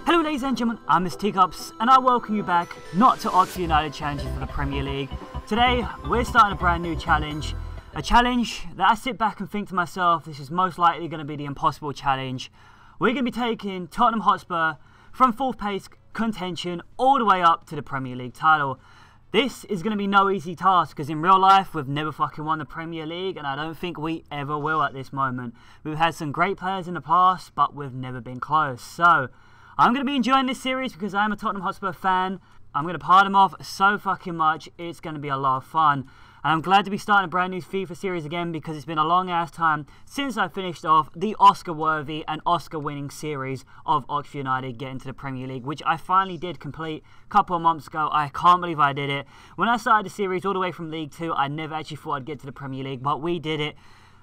Hello ladies and gentlemen, I'm Mr. Teacups and I welcome you back, not to Oxford United challenging for the Premier League. Today, we're starting a brand new challenge. A challenge that I sit back and think to myself, this is most likely going to be the impossible challenge. We're going to be taking Tottenham Hotspur from 4th place contention all the way up to the Premier League title. This is going to be no easy task because in real life we've never fucking won the Premier League and I don't think we ever will at this moment. We've had some great players in the past but we've never been close. So I'm going to be enjoying this series because I'm a Tottenham Hotspur fan. I'm going to part them off so fucking much. It's going to be a lot of fun. And I'm glad to be starting a brand new FIFA series again because it's been a long ass time since I finished off the Oscar-worthy and Oscar-winning series of Oxford United getting to the Premier League, which I finally did complete a couple of months ago. I can't believe I did it. When I started the series all the way from League 2, I never actually thought I'd get to the Premier League, but we did it.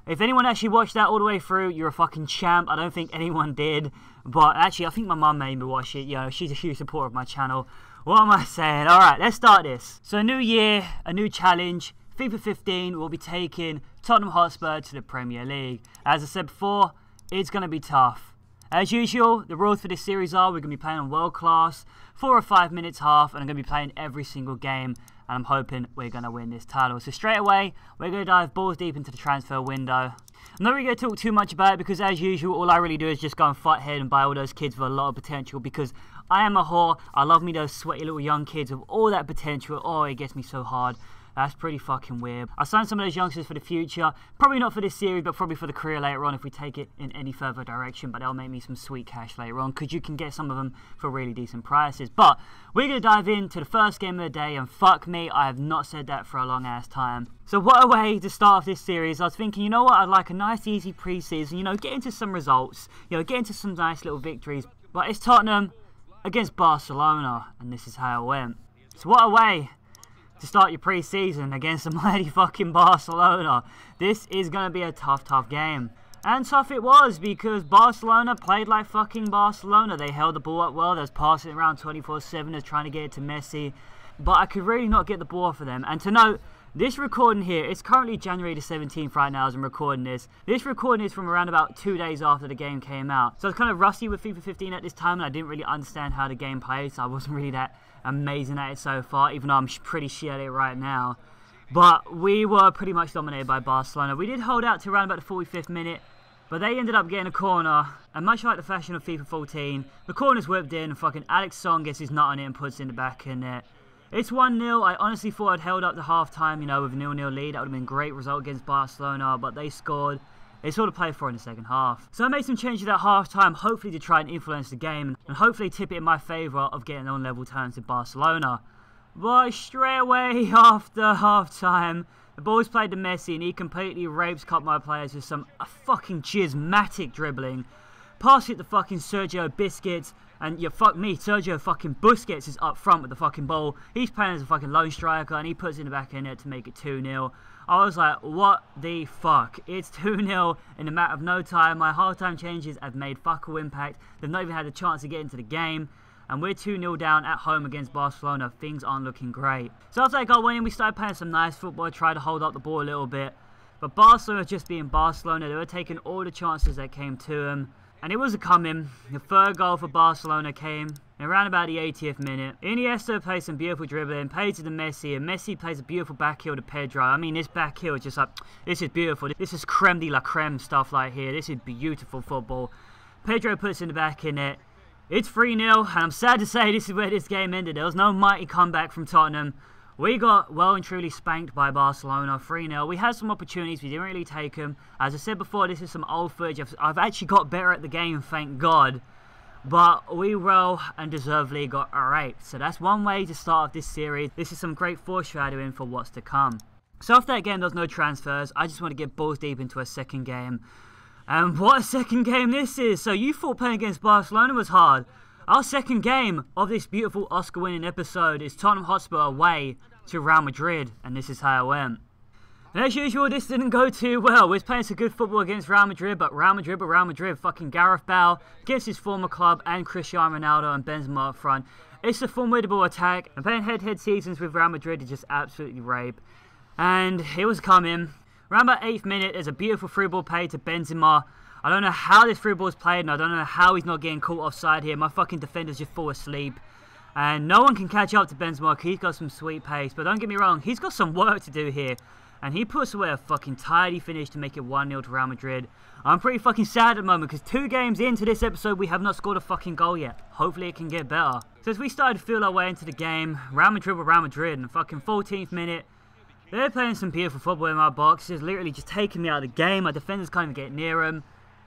If anyone actually watched that all the way through, you're a fucking champ. I don't think anyone did. But actually, I think my mum made me watch it. You know, she's a huge supporter of my channel. What am I saying? Alright, let's start this. So a new year, a new challenge. FIFA 15 will be taking Tottenham Hotspur to the Premier League. As I said before, it's going to be tough. As usual, the rules for this series are we're going to be playing on world class, 4 or 5 minutes half, and I'm going to be playing every single game. And I'm hoping we're going to win this title. So straight away, we're going to dive balls deep into the transfer window. I'm not really going to talk too much about it because as usual, all I really do is just go and fight ahead and buy all those kids with a lot of potential because I am a whore. I love me those sweaty little young kids with all that potential. Oh, it gets me so hard. That's pretty fucking weird. I signed some of those youngsters for the future. Probably not for this series, but probably for the career later on if we take it in any further direction. But they'll make me some sweet cash later on because you can get some of them for really decent prices. But we're going to dive into the first game of the day. And fuck me, I have not said that for a long ass time. So what a way to start off this series. I was thinking, you know what? I'd like a nice easy pre-season. You know, get into some results. You know, get into some nice little victories. But it's Tottenham against Barcelona. And this is how it went. So what a way to start your pre-season against the mighty fucking Barcelona. This is going to be a tough game. And tough it was because Barcelona played like fucking Barcelona. They held the ball up well. They was passing it around 24/7. They was trying to get it to Messi. But I could really not get the ball for them. And to note, this recording here, it's currently January the 17th right now as I'm recording this. This recording is from around about 2 days after the game came out. So I was kind of rusty with FIFA 15 at this time and I didn't really understand how the game plays. So I wasn't really that amazing at it so far, even though I'm pretty shit at it right now. But we were pretty much dominated by Barcelona. We did hold out to around about the 45th minute, but they ended up getting a corner. And much like the fashion of FIFA 14, the corner's whipped in and fucking Alex Song gets his nut on it and puts it in the back of the net. It's 1-0. I honestly thought I'd held up the half-time, you know, with a 0-0 lead. That would have been a great result against Barcelona, but they scored. It's all to play for in the second half. So I made some changes at half-time, hopefully to try and influence the game, and hopefully tip it in my favour of getting on level terms with Barcelona. But straight away after half-time, the ball's played to Messi, and he completely rapes cut my players with some fucking chismatic dribbling. Pass it to fucking Sergio Busquets, and yeah, fuck me, Sergio fucking Busquets is up front with the fucking ball. He's playing as a fucking lone striker, and he puts it in the back of the net to make it 2-0. I was like, what the fuck? It's 2-0 in a matter of no time. My half-time changes have made fuck all impact. They've not even had a chance to get into the game. And we're 2-0 down at home against Barcelona. Things aren't looking great. So after that goal went in, we started playing some nice football, tried to hold up the ball a little bit. But Barcelona just being Barcelona, they were taking all the chances that came to them. And it was a coming. The third goal for Barcelona came around about the 80th minute. Iniesta plays some beautiful dribbling, plays to the Messi, and Messi plays a beautiful back heel to Pedro. I mean, this back heel is just like, this is beautiful. This is creme de la creme stuff like here. This is beautiful football. Pedro puts in the back in it. It's 3-0, and I'm sad to say this is where this game ended. There was no mighty comeback from Tottenham. We got well and truly spanked by Barcelona, 3-0. We had some opportunities, we didn't really take them. As I said before, this is some old footage. I've actually got better at the game, thank God. But we well and deservedly got raped. So that's one way to start off this series. This is some great foreshadowing for what's to come. So after that game, there was no transfers. I just want to get balls deep into a second game. And what a second game this is. So you thought playing against Barcelona was hard. Our second game of this beautiful Oscar-winning episode is Tottenham Hotspur away to Real Madrid, and this is how it went. And as usual, this didn't go too well. We was playing some good football against Real Madrid, but Real Madrid, fucking Gareth Bale against his former club and Cristiano Ronaldo and Benzema up front. It's a formidable attack, and playing head-to-head seasons with Real Madrid is just absolutely rape. And it was coming. Around about 8th minute, there's a beautiful through ball play to Benzema. I don't know how this through ball's played, and I don't know how he's not getting caught offside here. My fucking defenders just fall asleep. And no one can catch up to Benzema. He's got some sweet pace, but don't get me wrong, he's got some work to do here. And he puts away a fucking tidy finish to make it 1-0 to Real Madrid. I'm pretty fucking sad at the moment because 2 games into this episode, we have not scored a fucking goal yet. Hopefully it can get better. So as we started to feel our way into the game, Real Madrid were Real Madrid in the fucking 14th minute. They're playing some beautiful football in my box. It's literally just taking me out of the game. My defenders can't even get near him.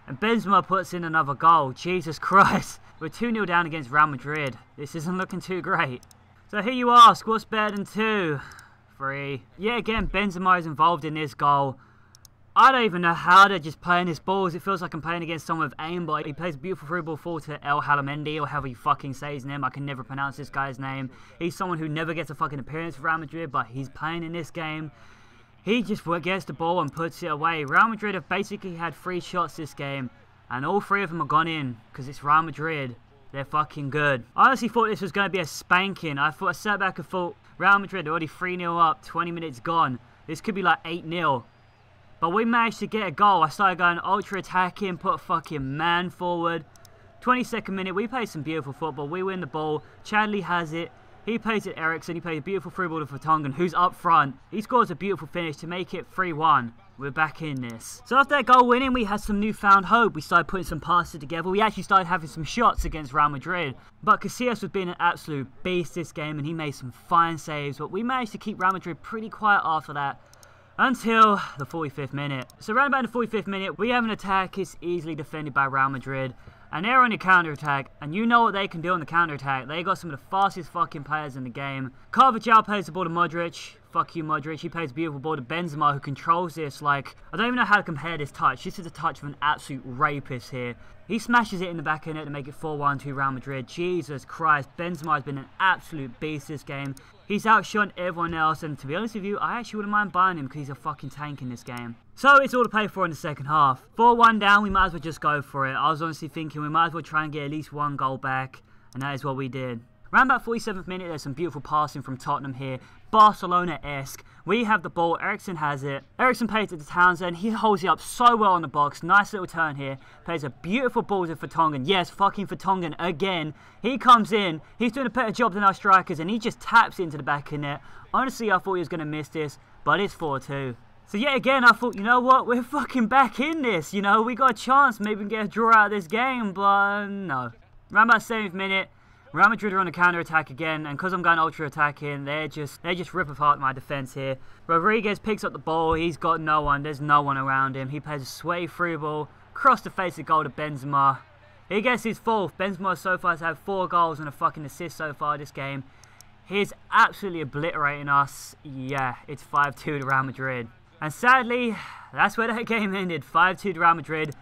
And Benzema puts in another goal. Jesus Christ. We're 2-0 down against Real Madrid. This isn't looking too great. So here you ask, what's better than 2? 3. Yeah, again, Benzema is involved in this goal. I don't even know how they're just playing this balls. It feels like I'm playing against someone with aim, but he plays a beautiful through ball forward to awhile, or however you fucking say his name. I can never pronounce this guy's name. He's someone who never gets a fucking appearance for Real Madrid, but he's playing in this game. He just gets the ball and puts it away. Real Madrid have basically had 3 shots this game, and all 3 of them have gone in, because it's Real Madrid. They're fucking good. I honestly thought this was going to be a spanking. I sat back and thought, Real Madrid, they're already 3-0 up, 20 minutes gone. This could be like 8-0. But we managed to get a goal. I started going ultra attacking, put a fucking man forward. 22nd minute, we played some beautiful football. We win the ball. Chadley has it. He plays it Eriksen. He plays a beautiful through ball to Vertonghen, who's up front. He scores a beautiful finish to make it 3-1. We're back in this. So after that goal winning, we had some newfound hope. We started putting some passes together. We actually started having some shots against Real Madrid. But Casillas was being an absolute beast this game, and he made some fine saves. But we managed to keep Real Madrid pretty quiet after that, until the 45th minute. So around about the 45th minute, we have an attack. It's easily defended by Real Madrid. And they're on the counter-attack. And you know what they can do on the counter-attack. They got some of the fastest fucking players in the game. Carvajal plays the ball to Modric. Fuck you, Modric. He plays a beautiful ball to Benzema, who controls this. Like, I don't even know how to compare this touch. This is a touch of an absolute rapist here. He smashes it in the back of the net to make it 4-1 to Real Madrid. Jesus Christ. Benzema has been an absolute beast this game. He's outshone everyone else, and to be honest with you, I actually wouldn't mind buying him because he's a fucking tank in this game. So it's all to play for in the second half. 4-1 down, we might as well just go for it. I was honestly thinking we might as well try and get at least 1 goal back, and that is what we did. Around about 47th minute, there's some beautiful passing from Tottenham here. Barcelona-esque. We have the ball. Eriksen has it. Eriksen plays it to Townsend. He holds it up so well on the box. Nice little turn here. Plays a beautiful ball to Vertonghen. Yes, fucking Vertonghen again. He comes in. He's doing a better job than our strikers, and he just taps into the back of the net. Honestly, I thought he was going to miss this, but it's 4-2. So yet again, I thought, you know what? We're fucking back in this. You know, we got a chance. Maybe we can get a draw out of this game, but no. Around about 7th minute, Real Madrid are on a counter-attack again, and because I'm going ultra-attacking, they just rip apart my defence here. Rodriguez picks up the ball. He's got no one. There's no one around him. He plays a sweaty through ball, across the face of goal to Benzema. He gets his 4th. Benzema so far has had 4 goals and a fucking assist so far this game. He's absolutely obliterating us. Yeah, it's 5-2 to Real Madrid. And sadly, that's where that game ended. 5-2 to Real Madrid.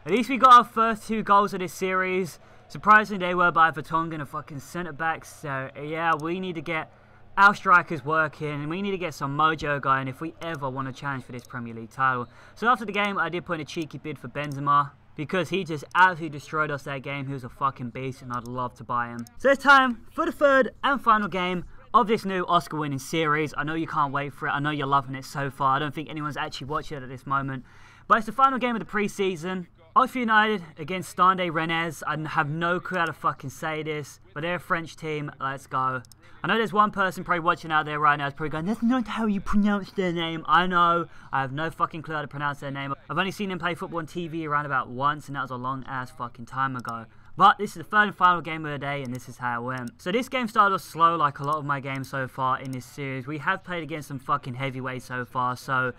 At least we got our first 2 goals of this series. Surprisingly, they were by Vertonghen, a fucking centre-back. So, yeah, we need to get our strikers working, and we need to get some mojo going if we ever want to challenge for this Premier League title. So after the game, I did put in a cheeky bid for Benzema, because he just absolutely destroyed us that game. He was a fucking beast, and I'd love to buy him. So it's time for the 3rd and final game of this new Oscar-winning series. I know you can't wait for it. I know you're loving it so far. I don't think anyone's actually watching it at this moment. But it's the final game of the pre-season. Oxford United against Stade Rennes. I have no clue how to fucking say this, but they're a French team. Let's go. I know there's one person probably watching out there right now is probably going, that's not how you pronounce their name. I know. I have no fucking clue how to pronounce their name. I've only seen them play football on TV around about once, and that was a long ass fucking time ago. But this is the 3rd and final game of the day, and this is how it went. So this game started off slow like a lot of my games so far in this series. We have played against some fucking heavyweights so far, so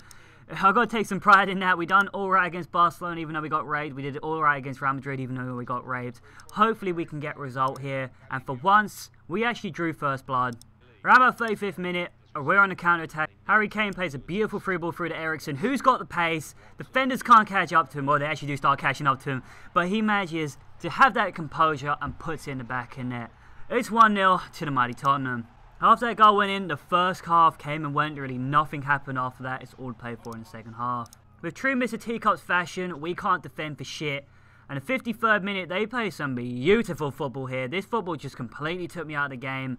I've got to take some pride in that. We done alright against Barcelona even though we got raped. We did alright against Real Madrid even though we got raped. Hopefully we can get a result here. And for once, we actually drew first blood. Around about 35th minute, we're on the counter-attack. Harry Kane plays a beautiful free ball through to Eriksen, who's got the pace. Defenders can't catch up to him. Well, they actually do start catching up to him. But he manages to have that composure and puts it in the back of the net. It's 1-0 to the mighty Tottenham. After that goal went in, the first half came and went. Really nothing happened after that. It's all played for in the second half. With true Mr. Teacups fashion, we can't defend for shit. And the 53rd minute, they play some beautiful football here. This football just completely took me out of the game.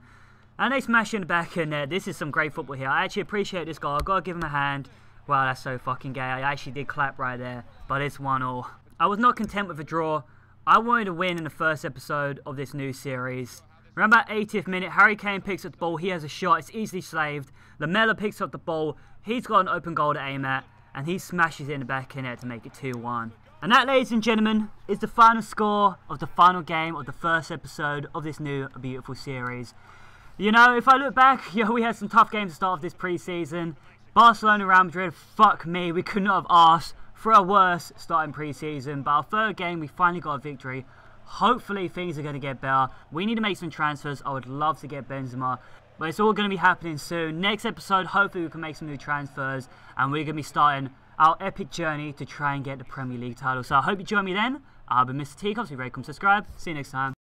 And they smash in the back of the net. This is some great football here. I actually appreciate this goal. I've got to give him a hand. Wow, that's so fucking gay. I actually did clap right there. But it's 1-1. I was not content with a draw. I wanted to win in the first episode of this new series. Around about 80th minute, Harry Kane picks up the ball. He has a shot. It's easily slaved. Lamella picks up the ball. He's got an open goal to aim at. And he smashes it in the back of the net to make it 2-1. And that, ladies and gentlemen, is the final score of the final game of the first episode of this new beautiful series. You know, if I look back, we had some tough games to start off this pre-season. Barcelona, Real Madrid, fuck me, we could not have asked for a worse starting pre-season. But our third game, we finally got a victory. Hopefully things are going to get better. We need to make some transfers. I would love to get Benzema, but it's all going to be happening soon. Next episode, hopefully we can make some new transfers, and we're going to be starting our epic journey to try and get the Premier League title. So I hope you join me then. I've been Mr. Teacups. Be very cool. Subscribe. See you next time.